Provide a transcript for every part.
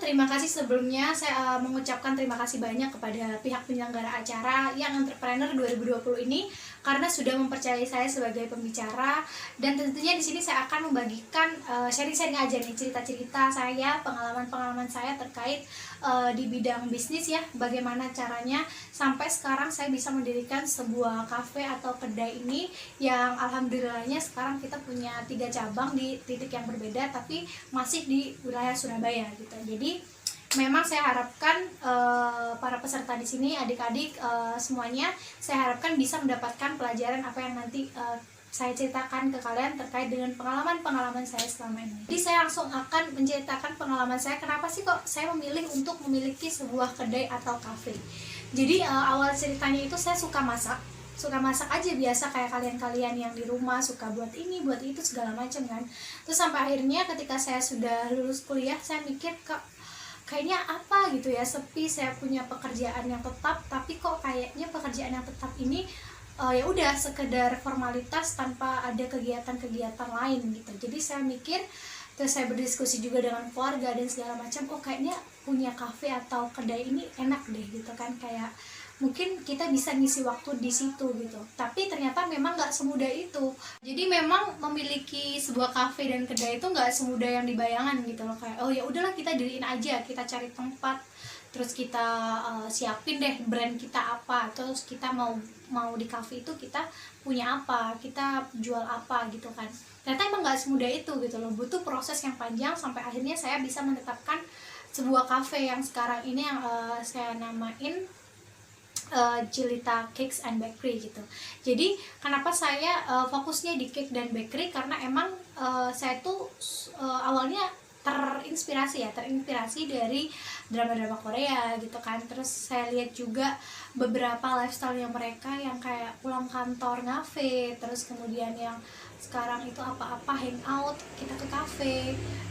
terima kasih sebelumnya. Saya mengucapkan terima kasih banyak kepada pihak penyelenggara acara Young Entrepreneur 2020 ini karena sudah mempercayai saya sebagai pembicara, dan tentunya di sini saya akan membagikan sharing-sharing aja nih, cerita-cerita saya, pengalaman-pengalaman saya terkait di bidang bisnis ya, bagaimana caranya sampai sekarang saya bisa mendirikan sebuah kafe atau kedai ini yang alhamdulillahnya sekarang kita punya 3 cabang di titik yang berbeda tapi masih di wilayah Surabaya gitu. Jadi memang saya harapkan para peserta di sini, adik-adik semuanya, saya harapkan bisa mendapatkan pelajaran apa yang nanti saya ceritakan ke kalian terkait dengan pengalaman-pengalaman saya selama ini. Jadi saya langsung akan menceritakan pengalaman saya, kenapa sih kok saya memilih untuk memiliki sebuah kedai atau kafe. Jadi awal ceritanya itu saya suka masak aja biasa kayak kalian-kalian yang di rumah suka buat ini buat itu segala macam kan. Terus sampai akhirnya ketika saya sudah lulus kuliah, saya mikir kayaknya apa gitu ya, sepi, saya punya pekerjaan yang tetap tapi kok kayaknya pekerjaan yang tetap ini ya udah sekedar formalitas tanpa ada kegiatan-kegiatan lain gitu. Jadi saya mikir, terus saya berdiskusi juga dengan keluarga dan segala macam, oh kayaknya punya kafe atau kedai ini enak deh gitu kan, kayak mungkin kita bisa ngisi waktu di situ gitu. Tapi ternyata memang nggak semudah itu. Jadi memang memiliki sebuah kafe dan kedai itu nggak semudah yang dibayangkan gitu loh, kayak oh ya udahlah kita diriin aja, kita cari tempat, terus kita siapin deh brand kita apa, terus kita mau di kafe itu kita punya apa, kita jual apa gitu kan. Ternyata emang nggak semudah itu gitu loh, butuh proses yang panjang sampai akhirnya saya bisa menetapkan sebuah kafe yang sekarang ini yang saya namain Jelita Cakes and Bakery gitu. Jadi kenapa saya fokusnya di cake dan bakery, karena emang saya tuh awalnya terinspirasi dari drama-drama Korea gitu kan. Terus saya lihat juga beberapa lifestyle yang mereka yang kayak pulang kantor ngafe, terus kemudian yang sekarang itu apa-apa hangout kita ke kafe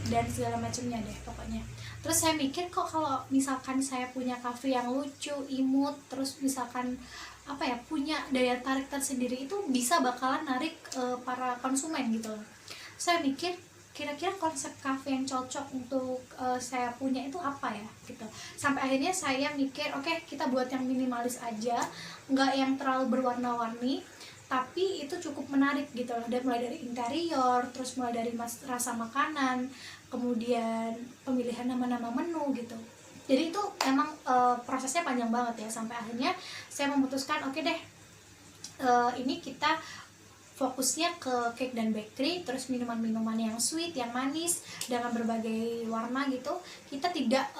dan segala macamnya deh pokoknya. Terus saya mikir, kok kalau misalkan saya punya kafe yang lucu, imut, terus misalkan apa ya, punya daya tarik tersendiri, itu bisa bakalan narik para konsumen gitu loh. Saya mikir kira-kira konsep kafe yang cocok untuk saya punya itu apa ya gitu. Sampai akhirnya saya mikir, oke, kita buat yang minimalis aja, nggak yang terlalu berwarna-warni, tapi itu cukup menarik gitu loh. Dan mulai dari interior, terus mulai dari rasa makanan, kemudian pemilihan nama-nama menu gitu. Jadi itu emang prosesnya panjang banget ya, sampai akhirnya saya memutuskan oke deh, ini kita fokusnya ke cake dan bakery, terus minuman-minuman yang sweet, yang manis dengan berbagai warna gitu. Kita tidak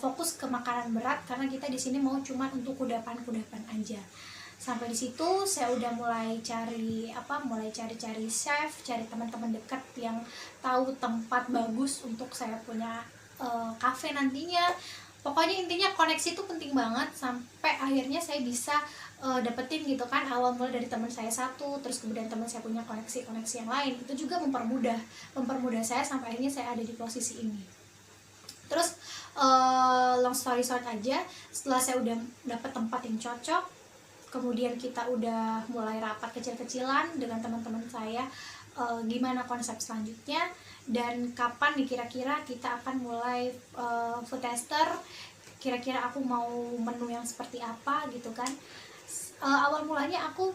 fokus ke makanan berat karena kita di sini mau cuman untuk kudapan-kudapan aja. Sampai di situ saya udah mulai cari chef, cari teman-teman dekat yang tahu tempat bagus untuk saya punya cafe nantinya. Pokoknya intinya koneksi itu penting banget, sampai akhirnya saya bisa dapetin gitu kan. Awal mulai dari teman saya satu, terus kemudian teman saya punya koneksi yang lain, itu juga mempermudah saya sampai akhirnya saya ada di posisi ini. Terus long story short aja, setelah saya udah dapet tempat yang cocok, kemudian kita udah mulai rapat kecil-kecilan dengan teman-teman saya, gimana konsep selanjutnya dan kapan nih kira-kira kita akan mulai food tester, kira-kira aku mau menu yang seperti apa gitu kan. Awal mulanya aku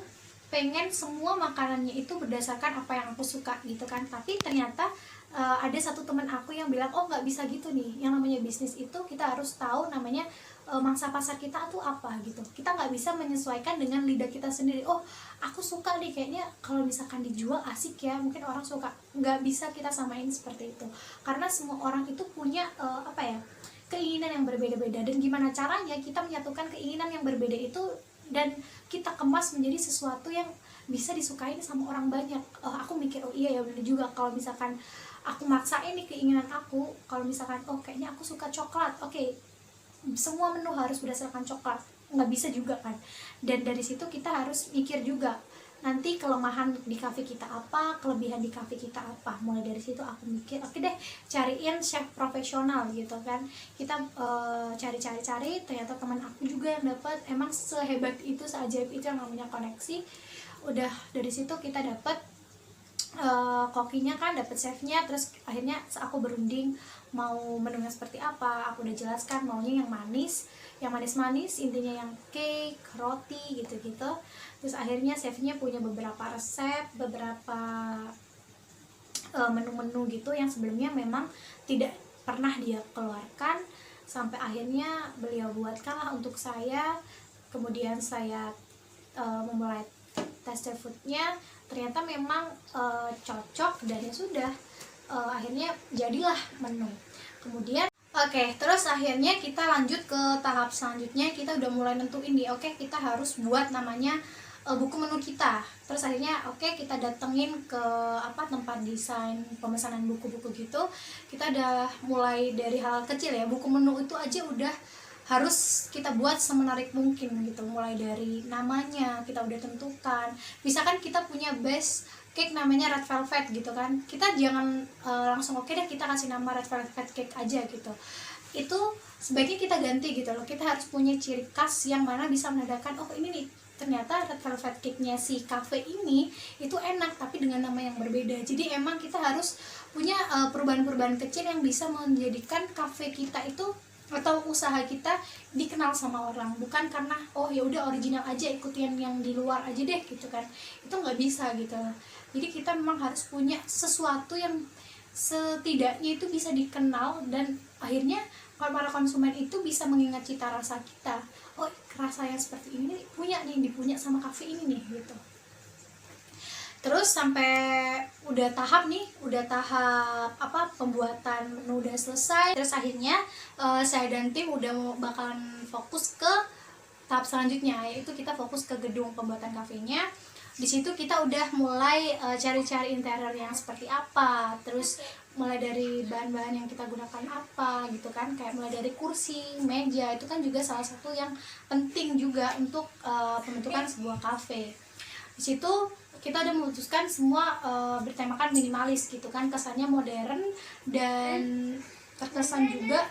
pengen semua makanannya itu berdasarkan apa yang aku suka gitu kan, tapi ternyata ada satu teman aku yang bilang, oh nggak bisa gitu nih, yang namanya bisnis itu kita harus tahu namanya mangsa pasar kita tuh apa gitu. Kita nggak bisa menyesuaikan dengan lidah kita sendiri. Oh aku suka nih kayaknya kalau misalkan dijual asik ya, mungkin orang suka. Nggak bisa kita samain seperti itu, karena semua orang itu punya keinginan yang berbeda-beda, dan gimana caranya kita menyatukan keinginan yang berbeda itu dan kita kemas menjadi sesuatu yang bisa disukain sama orang banyak. Aku mikir, oh iya ya bener juga, kalau misalkan aku maksain nih keinginan aku, kalau misalkan oh kayaknya aku suka coklat, oke, semua menu harus berdasarkan coklat, nggak bisa juga kan. Dan dari situ kita harus mikir juga nanti kelemahan di kafe kita apa, kelebihan di kafe kita apa. Mulai dari situ aku mikir, oke deh, cariin chef profesional gitu kan. Kita cari, ternyata teman aku juga yang dapat, emang sehebat itu, seajaib itu yang namanya koneksi. Udah dari situ kita dapat kokinya kan, dapat chefnya, terus akhirnya aku berunding mau menunya seperti apa. Aku udah jelaskan maunya yang manis, yang manis-manis, intinya yang cake, roti gitu-gitu. Terus akhirnya chefnya punya beberapa resep, beberapa menu-menu gitu yang sebelumnya memang tidak pernah dia keluarkan, sampai akhirnya beliau buatkanlah untuk saya. Kemudian saya memulai tester foodnya, ternyata memang cocok, dan ya sudah, akhirnya jadilah menu. Kemudian terus akhirnya kita lanjut ke tahap selanjutnya. Kita udah mulai nentuin nih, kita harus buat namanya buku menu kita. Terus akhirnya kita datengin ke tempat desain pemesanan buku-buku gitu. Kita udah mulai dari hal kecil ya, buku menu itu aja udah harus kita buat semenarik mungkin gitu. Mulai dari namanya kita udah tentukan, misalkan kita punya base cake namanya red velvet gitu kan, kita jangan langsung deh kita kasih nama red velvet cake aja gitu. Itu sebaiknya kita ganti gitu loh. Kita harus punya ciri khas yang mana bisa menandakan, oh ini nih ternyata red velvet cake-nya si cafe ini itu enak tapi dengan nama yang berbeda. Jadi emang kita harus punya perubahan-perubahan kecil yang bisa menjadikan cafe kita itu atau usaha kita dikenal sama orang, bukan karena oh ya udah original aja, ikutin yang di luar aja deh gitu kan. Itu nggak bisa gitu. Jadi kita memang harus punya sesuatu yang setidaknya itu bisa dikenal, dan akhirnya para konsumen itu bisa mengingat cita rasa kita. Oh, rasa yang seperti ini dipunya sama cafe ini nih gitu. Terus sampai udah tahap pembuatan menu udah selesai. Terus akhirnya saya dan tim udah bakalan fokus ke tahap selanjutnya, yaitu kita fokus ke gedung pembuatan kafenya. Di situ kita udah mulai cari-cari interior yang seperti apa, terus mulai dari bahan-bahan yang kita gunakan apa gitu kan, kayak mulai dari kursi, meja, itu kan juga salah satu yang penting juga untuk pembentukan sebuah kafe. Di situ kita udah memutuskan semua bertemakan minimalis gitu kan, kesannya modern dan terkesan juga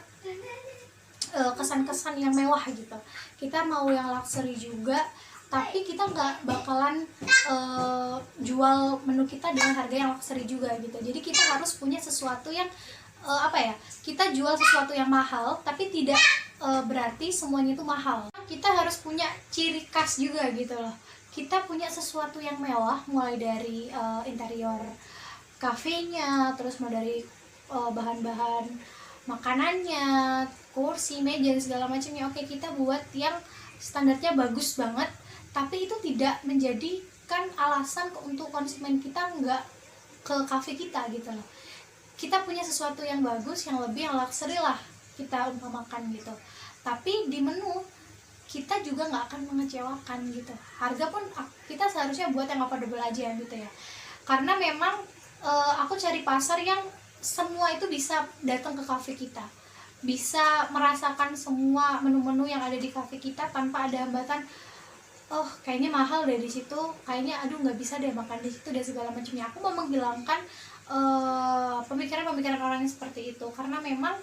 kesan-kesan yang mewah gitu. Kita mau yang luxury juga, tapi kita nggak bakalan jual menu kita dengan harga yang luxury juga gitu. Jadi kita harus punya sesuatu yang kita jual sesuatu yang mahal, tapi tidak berarti semuanya itu mahal. Kita harus punya ciri khas juga gitu loh. Kita punya sesuatu yang mewah, mulai dari interior kafenya, terus mulai dari bahan-bahan makanannya, kursi, meja, segala macamnya. Kita buat yang standarnya bagus banget, tapi itu tidak menjadikan alasan untuk konsumen kita nggak ke kafe kita gitu loh. Kita punya sesuatu yang bagus, yang lebih, yang luxury lah kita umpamakan gitu, tapi di menu kita juga nggak akan mengecewakan gitu. Harga pun kita seharusnya buat yang affordable aja gitu ya, karena memang aku cari pasar yang semua itu bisa datang ke kafe kita, bisa merasakan semua menu-menu yang ada di kafe kita tanpa ada hambatan. Oh kayaknya mahal deh di situ, kayaknya aduh nggak bisa deh makan di situ dan segala macamnya. Aku mau menghilangkan pemikiran-pemikiran orang yang seperti itu, karena memang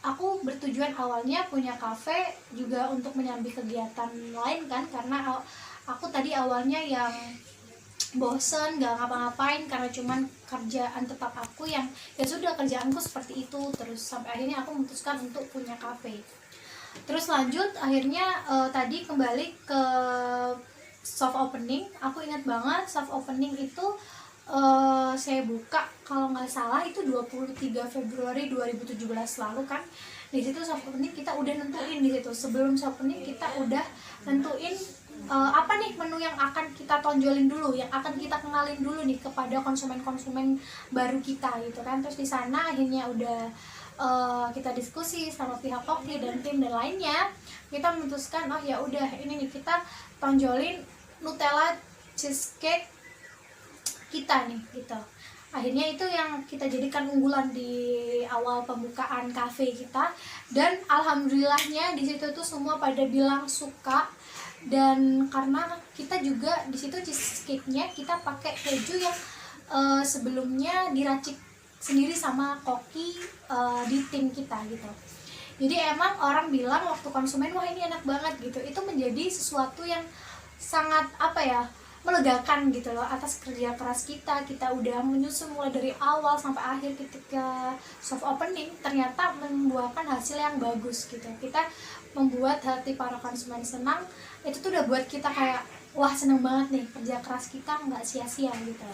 aku bertujuan awalnya punya kafe juga untuk menyambi kegiatan lain kan, karena aku tadi awalnya yang bosen gak ngapa-ngapain karena cuman kerjaan tetap aku yang ya sudah kerjaanku seperti itu terus, sampai akhirnya aku memutuskan untuk punya kafe. Terus lanjut akhirnya tadi kembali ke soft opening. Aku ingat banget soft opening itu saya buka kalau nggak salah itu 23 Februari 2017 lalu kan. Di situ soft opening kita udah nentuin, di situ sebelum soft opening kita udah nentuin apa nih menu yang akan kita tonjolin dulu, yang akan kita kenalin dulu nih kepada konsumen-konsumen baru kita gitu kan. Terus di sana akhirnya udah kita diskusi sama pihak Koki dan tim dan lainnya, kita memutuskan oh ya udah ini nih kita tonjolin Nutella cheesecake kita nih gitu. Akhirnya itu yang kita jadikan unggulan di awal pembukaan cafe kita, dan alhamdulillahnya di situ tuh semua pada bilang suka. Dan karena kita juga di situ cheesecake-nya kita pakai keju yang sebelumnya diracik sendiri sama Koki di tim kita gitu. Jadi emang orang bilang waktu konsumen wah ini enak banget gitu. Itu menjadi sesuatu yang sangat melegakan gitu loh atas kerja keras kita udah menyusun mulai dari awal sampai akhir. Ketika soft opening ternyata membuahkan hasil yang bagus gitu, kita membuat hati para konsumen senang, itu tuh udah buat kita kayak wah seneng banget nih, kerja keras kita nggak sia-sia gitu.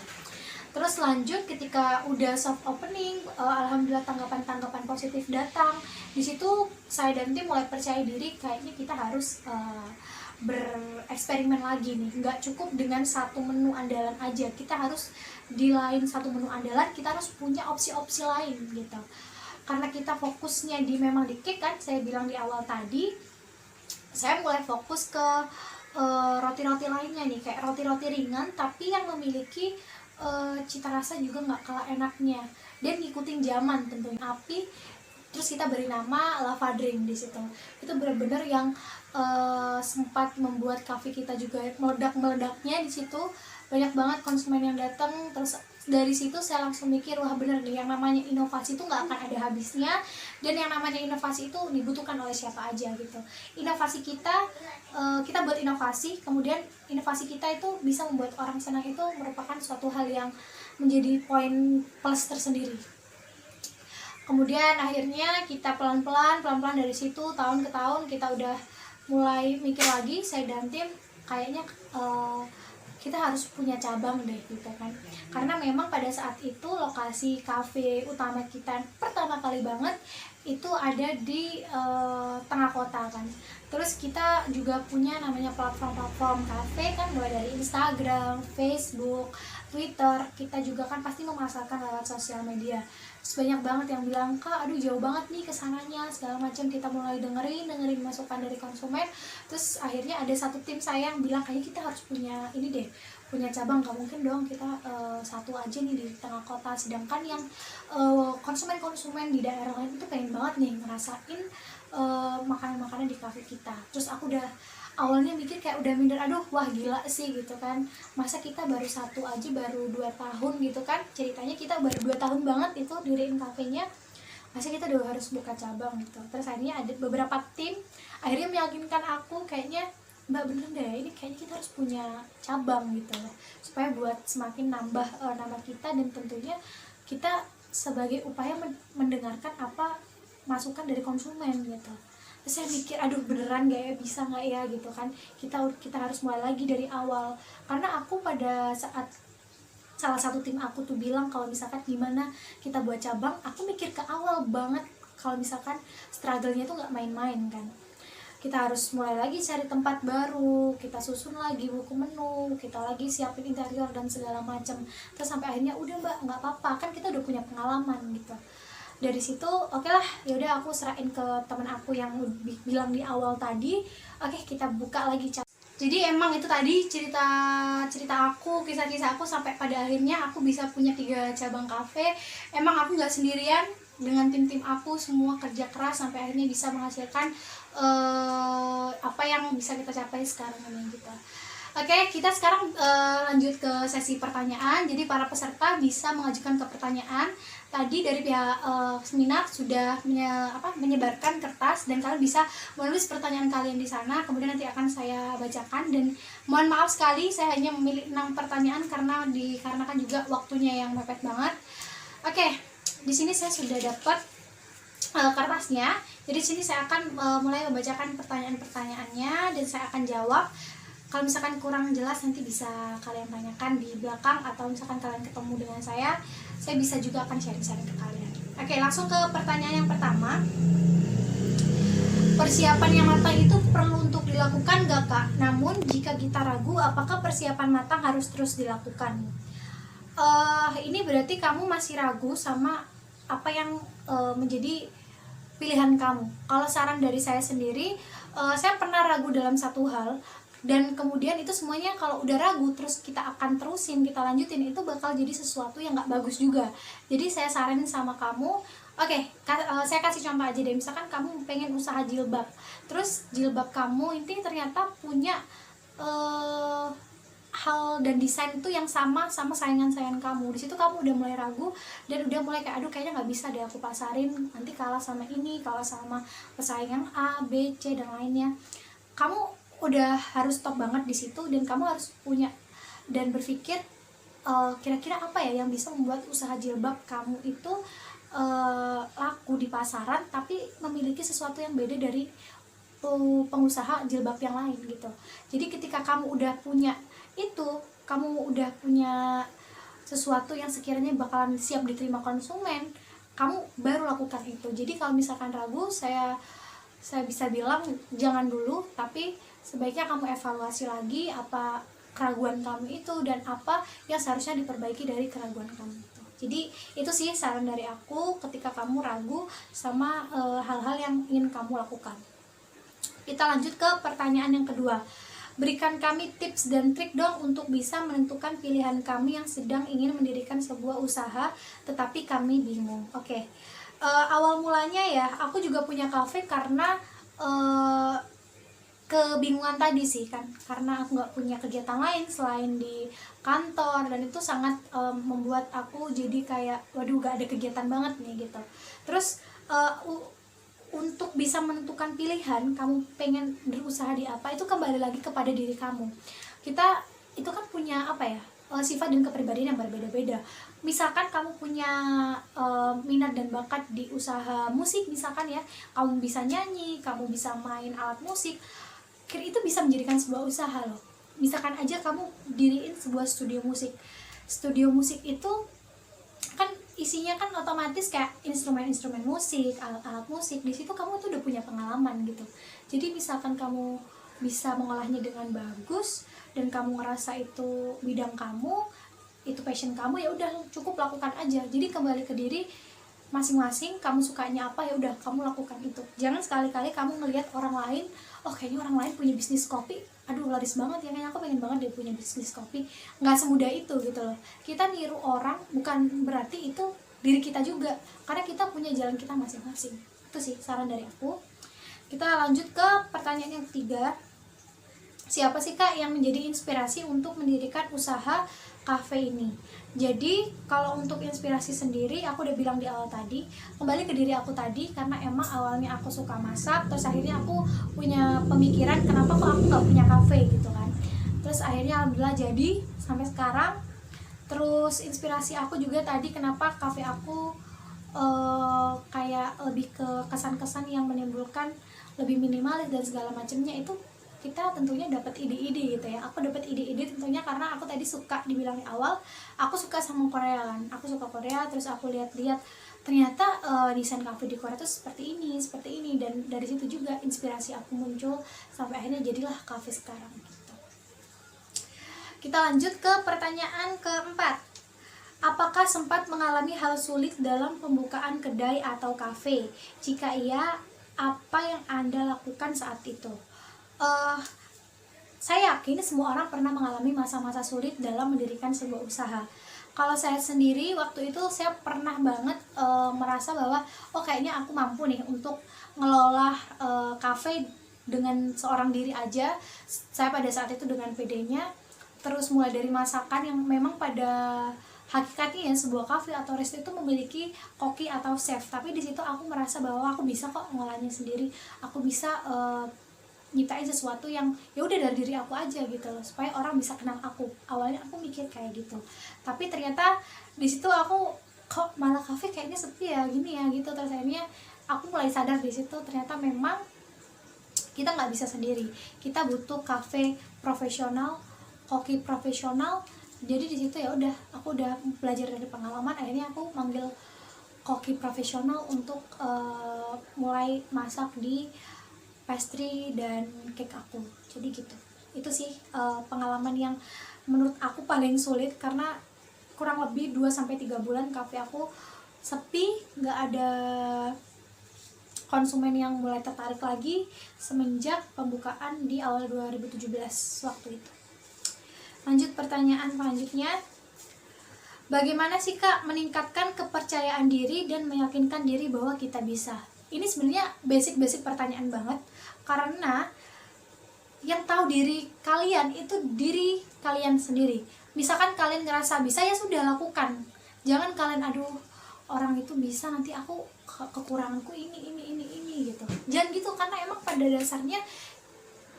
Terus lanjut ketika udah soft opening, alhamdulillah tanggapan-tanggapan positif datang. Di situ saya dan tim mulai percaya diri, kayaknya kita harus bereksperimen lagi nih, nggak cukup dengan satu menu andalan aja, kita harus di lain satu menu andalan kita harus punya opsi-opsi lain gitu. Karena kita fokusnya di memang di cake kan, saya bilang di awal tadi, saya mulai fokus ke roti-roti lainnya nih, kayak roti-roti ringan tapi yang memiliki cita rasa juga nggak kalah enaknya dan ngikutin zaman tentunya. Api, terus kita beri nama lava drink di situ. Itu benar-benar yang sempat membuat cafe kita juga meledak-meledaknya di situ. Banyak banget konsumen yang datang. Terus dari situ saya langsung mikir, wah bener nih, yang namanya inovasi itu nggak akan ada habisnya, dan yang namanya inovasi itu dibutuhkan oleh siapa aja gitu. Inovasi kita buat inovasi, kemudian inovasi kita itu bisa membuat orang senang, itu merupakan suatu hal yang menjadi poin plus tersendiri. Kemudian akhirnya kita pelan-pelan dari situ, tahun ke tahun kita udah mulai mikir lagi, saya dan tim, kayaknya kita harus punya cabang deh gitu kan. Karena memang pada saat itu lokasi cafe utama kita pertama kali banget itu ada di tengah kota kan. Terus kita juga punya namanya platform cafe kan, mulai dari Instagram, Facebook, Twitter. Kita juga kan pasti memasarkan lewat sosial media. Terus banyak banget yang bilang, Kak aduh jauh banget nih kesananya segala macam. Kita mulai dengerin masukan dari konsumen. Terus akhirnya ada satu tim saya yang bilang, kayaknya kita harus punya ini deh, punya cabang. Gak mungkin dong kita satu aja nih di tengah kota, sedangkan yang konsumen-konsumen di daerah lain itu pengen banget nih ngerasain makanan-makanan di cafe kita. Terus aku udah awalnya mikir kayak udah minder, aduh wah gila sih gitu kan, masa kita baru satu aja baru 2 tahun gitu kan, ceritanya kita baru 2 tahun banget itu diriin kafenya, masa kita udah harus buka cabang gitu. Terus akhirnya ada beberapa tim akhirnya meyakinkan aku, kayaknya Mbak bener deh, ini kayaknya kita harus punya cabang gitu loh, supaya buat semakin nambah nama kita, dan tentunya kita sebagai upaya mendengarkan apa masukan dari konsumen gitu. Terus saya mikir, aduh beneran gak ya, bisa gak ya gitu kan, kita harus mulai lagi dari awal. Karena aku pada saat salah satu tim aku tuh bilang kalau misalkan gimana kita buat cabang, aku mikir ke awal banget, kalau misalkan struggle-nya tuh gak main-main kan. Kita harus mulai lagi cari tempat baru, kita susun lagi buku menu, kita lagi siapin interior dan segala macam. Terus sampai akhirnya udah Mbak, nggak apa-apa kan, kita udah punya pengalaman gitu. Dari situ oke lah, yaudah aku serahin ke temen aku yang bilang di awal tadi, oke kita buka lagi cabang. Jadi emang itu tadi cerita aku, kisah-kisah aku sampai pada akhirnya aku bisa punya 3 cabang kafe. Emang aku nggak sendirian, dengan tim-tim aku semua kerja keras sampai akhirnya bisa menghasilkan apa yang bisa kita capai sekarang ini gitu. Oke, kita sekarang lanjut ke sesi pertanyaan. Jadi para peserta bisa mengajukan ke pertanyaan. Tadi dari pihak seminar sudah menyebarkan kertas, dan kalian bisa menulis pertanyaan kalian di sana. Kemudian nanti akan saya bacakan, dan mohon maaf sekali saya hanya memilih 6 pertanyaan karena dikarenakan juga waktunya yang mepet banget. Oke, di sini saya sudah dapat kertasnya. Jadi di sini saya akan mulai membacakan pertanyaan-pertanyaannya dan saya akan jawab. Kalau misalkan kurang jelas nanti bisa kalian tanyakan di belakang, atau misalkan kalian ketemu dengan saya bisa juga akan sharing-sharing ke kalian. Oke, langsung ke pertanyaan yang pertama. Persiapan yang matang itu perlu untuk dilakukan gak Kak? Namun jika kita ragu, apakah persiapan matang harus terus dilakukan? Ini berarti kamu masih ragu sama apa yang menjadi pilihan kamu. Kalau saran dari saya sendiri, saya pernah ragu dalam satu hal, dan kemudian itu semuanya kalau udah ragu terus kita akan terusin, kita lanjutin, itu bakal jadi sesuatu yang gak bagus juga. Jadi saya saranin sama kamu, saya kasih contoh aja deh. Misalkan kamu pengen usaha jilbab, terus jilbab kamu ini ternyata punya hal dan desain itu yang sama saingan-saingan kamu. Di situ kamu udah mulai ragu dan udah mulai kayak, aduh kayaknya nggak bisa deh aku pasarin, nanti kalah sama ini, kalah sama pesaing yang A, B, C dan lainnya. Kamu udah harus stop banget di situ, dan kamu harus punya dan berpikir kira-kira apa ya yang bisa membuat usaha jilbab kamu itu laku di pasaran tapi memiliki sesuatu yang beda dari pengusaha jilbab yang lain gitu. Jadi ketika kamu udah punya itu, kamu udah punya sesuatu yang sekiranya bakalan siap diterima konsumen, kamu baru lakukan itu. Jadi kalau misalkan ragu, saya bisa bilang jangan dulu, tapi sebaiknya kamu evaluasi lagi apa keraguan kamu itu dan apa yang seharusnya diperbaiki dari keraguan kamu itu. Jadi itu sih saran dari aku ketika kamu ragu sama hal-hal yang ingin kamu lakukan. Kita lanjut ke pertanyaan yang kedua. Berikan kami tips dan trik dong untuk bisa menentukan pilihan kami yang sedang ingin mendirikan sebuah usaha tetapi kami bingung. Oke. Awal mulanya ya, aku juga punya kafe karena kebingungan tadi sih kan, karena aku nggak punya kegiatan lain selain di kantor, dan itu sangat membuat aku jadi kayak waduh gak ada kegiatan banget nih gitu. Terus untuk bisa menentukan pilihan kamu pengen berusaha di apa, itu kembali lagi kepada diri kamu. Kita itu kan punya apa ya, sifat dan kepribadian yang berbeda-beda. Misalkan kamu punya minat dan bakat di usaha musik misalkan ya, kamu bisa nyanyi, kamu bisa main alat musik, itu bisa menjadikan sebuah usaha loh. Misalkan aja kamu diriin sebuah studio musik. Studio musik itu kan isinya kan otomatis kayak instrumen-instrumen musik, alat-alat musik. Di situ kamu tuh udah punya pengalaman gitu. Jadi misalkan kamu bisa mengolahnya dengan bagus dan kamu ngerasa itu bidang kamu, itu passion kamu, ya udah cukup lakukan aja. Jadi kembali ke diri masing-masing, kamu sukanya apa ya udah kamu lakukan itu. Jangan sekali-kali kamu ngelihat orang lain, oh kayaknya orang lain punya bisnis kopi, aduh laris banget ya, kayaknya aku pengen banget dia punya bisnis kopi. Nggak semudah itu gitu loh. Kita niru orang bukan berarti itu diri kita juga, karena kita punya jalan kita masing-masing. Itu sih saran dari aku. Kita lanjut ke pertanyaan yang ketiga. Siapa sih Kak yang menjadi inspirasi untuk mendirikan usaha kafe ini? Jadi kalau untuk inspirasi sendiri, aku udah bilang di awal tadi, kembali ke diri aku tadi, karena emang awalnya aku suka masak, terus akhirnya aku punya pemikiran kenapa kok aku nggak punya kafe gitu kan. Terus akhirnya alhamdulillah jadi sampai sekarang. Terus inspirasi aku juga tadi kenapa kafe aku kayak lebih ke kesan-kesan yang menimbulkan lebih minimalis dan segala macamnya, itu kita tentunya dapat ide-ide gitu ya. Aku dapat ide-ide tentunya karena aku tadi suka, dibilang di awal aku suka sama Korea kan, aku suka Korea, terus aku lihat-lihat ternyata desain kafe di Korea tuh seperti ini, dan dari situ juga inspirasi aku muncul sampai akhirnya jadilah kafe sekarang gitu. Kita lanjut ke pertanyaan keempat. Apakah sempat mengalami hal sulit dalam pembukaan kedai atau kafe? Jika iya, apa yang Anda lakukan saat itu? Saya yakin semua orang pernah mengalami masa-masa sulit dalam mendirikan sebuah usaha. Kalau saya sendiri waktu itu saya pernah banget merasa bahwa oh kayaknya aku mampu nih untuk ngelola kafe dengan seorang diri aja. Saya pada saat itu dengan PD-nya, terus mulai dari masakan yang memang pada hakikatnya ya sebuah kafe atau resto itu memiliki koki atau chef, tapi di situ aku merasa bahwa aku bisa kok ngolahnya sendiri, aku bisa nyiptain sesuatu yang ya udah dari diri aku aja gitu loh, supaya orang bisa kenal aku. Awalnya aku mikir kayak gitu, tapi ternyata di situ aku kok malah kafe kayaknya sepi ya gini ya gitu. Terus akhirnya aku mulai sadar di situ ternyata memang kita nggak bisa sendiri, kita butuh kafe profesional, koki profesional. Jadi di situ ya udah aku udah belajar dari pengalaman, akhirnya aku manggil koki profesional untuk mulai masak di pastry dan cake aku. Jadi gitu. Itu sih pengalaman yang menurut aku paling sulit, karena kurang lebih 2-3 bulan kafe aku sepi, nggak ada konsumen yang mulai tertarik lagi semenjak pembukaan di awal 2017 waktu itu. Lanjut pertanyaan selanjutnya. Bagaimana sih Kak meningkatkan kepercayaan diri dan meyakinkan diri bahwa kita bisa? Ini sebenarnya basic pertanyaan banget, karena yang tahu diri kalian itu diri kalian sendiri. Misalkan kalian ngerasa bisa, ya sudah lakukan. Jangan kalian aduh orang itu bisa, nanti aku kekuranganku ini gitu. Jangan gitu, karena emang pada dasarnya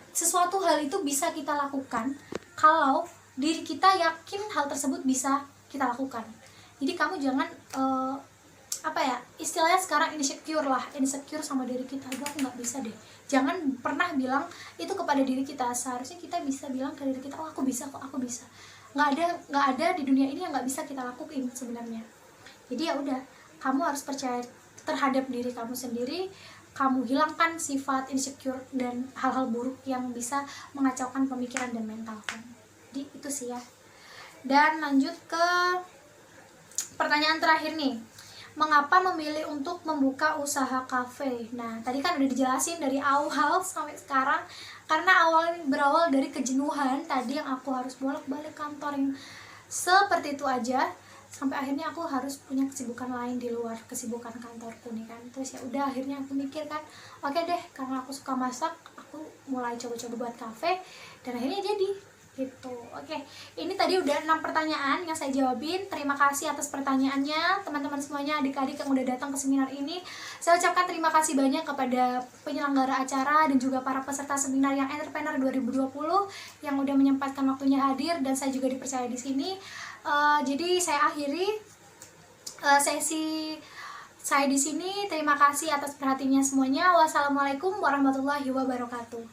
sesuatu hal itu bisa kita lakukan kalau diri kita yakin hal tersebut bisa kita lakukan. Jadi kamu jangan istilahnya sekarang insecure sama diri kita, aduh aku nggak bisa deh. Jangan pernah bilang itu kepada diri kita. Seharusnya kita bisa bilang ke diri kita, oh aku bisa kok, aku bisa. Nggak ada di dunia ini yang nggak bisa kita lakuin sebenarnya. Jadi ya udah, kamu harus percaya terhadap diri kamu sendiri. Kamu hilangkan sifat insecure dan hal-hal buruk yang bisa mengacaukan pemikiran dan mental kamu. Jadi itu sih ya. Dan lanjut ke pertanyaan terakhir nih, mengapa memilih untuk membuka usaha kafe? Nah, tadi kan udah dijelasin dari awal sampai sekarang, karena berawal dari kejenuhan tadi yang aku harus bolak-balik kantor yang seperti itu aja, sampai akhirnya aku harus punya kesibukan lain di luar kesibukan kantorku nih kan. Terus ya udah, akhirnya aku mikir kan, oke deh, karena aku suka masak, aku mulai coba-coba buat kafe, dan akhirnya jadi gitu. Oke, ini tadi udah 6 pertanyaan yang saya jawabin. Terima kasih atas pertanyaannya teman-teman semuanya, adik-adik yang udah datang ke seminar ini. Saya ucapkan terima kasih banyak kepada penyelenggara acara dan juga para peserta seminar yang Entrepreneur 2020 yang udah menyempatkan waktunya hadir, dan saya juga dipercaya di sini. Jadi saya akhiri sesi saya di sini. Terima kasih atas perhatiannya semuanya. Wassalamualaikum warahmatullahi wabarakatuh.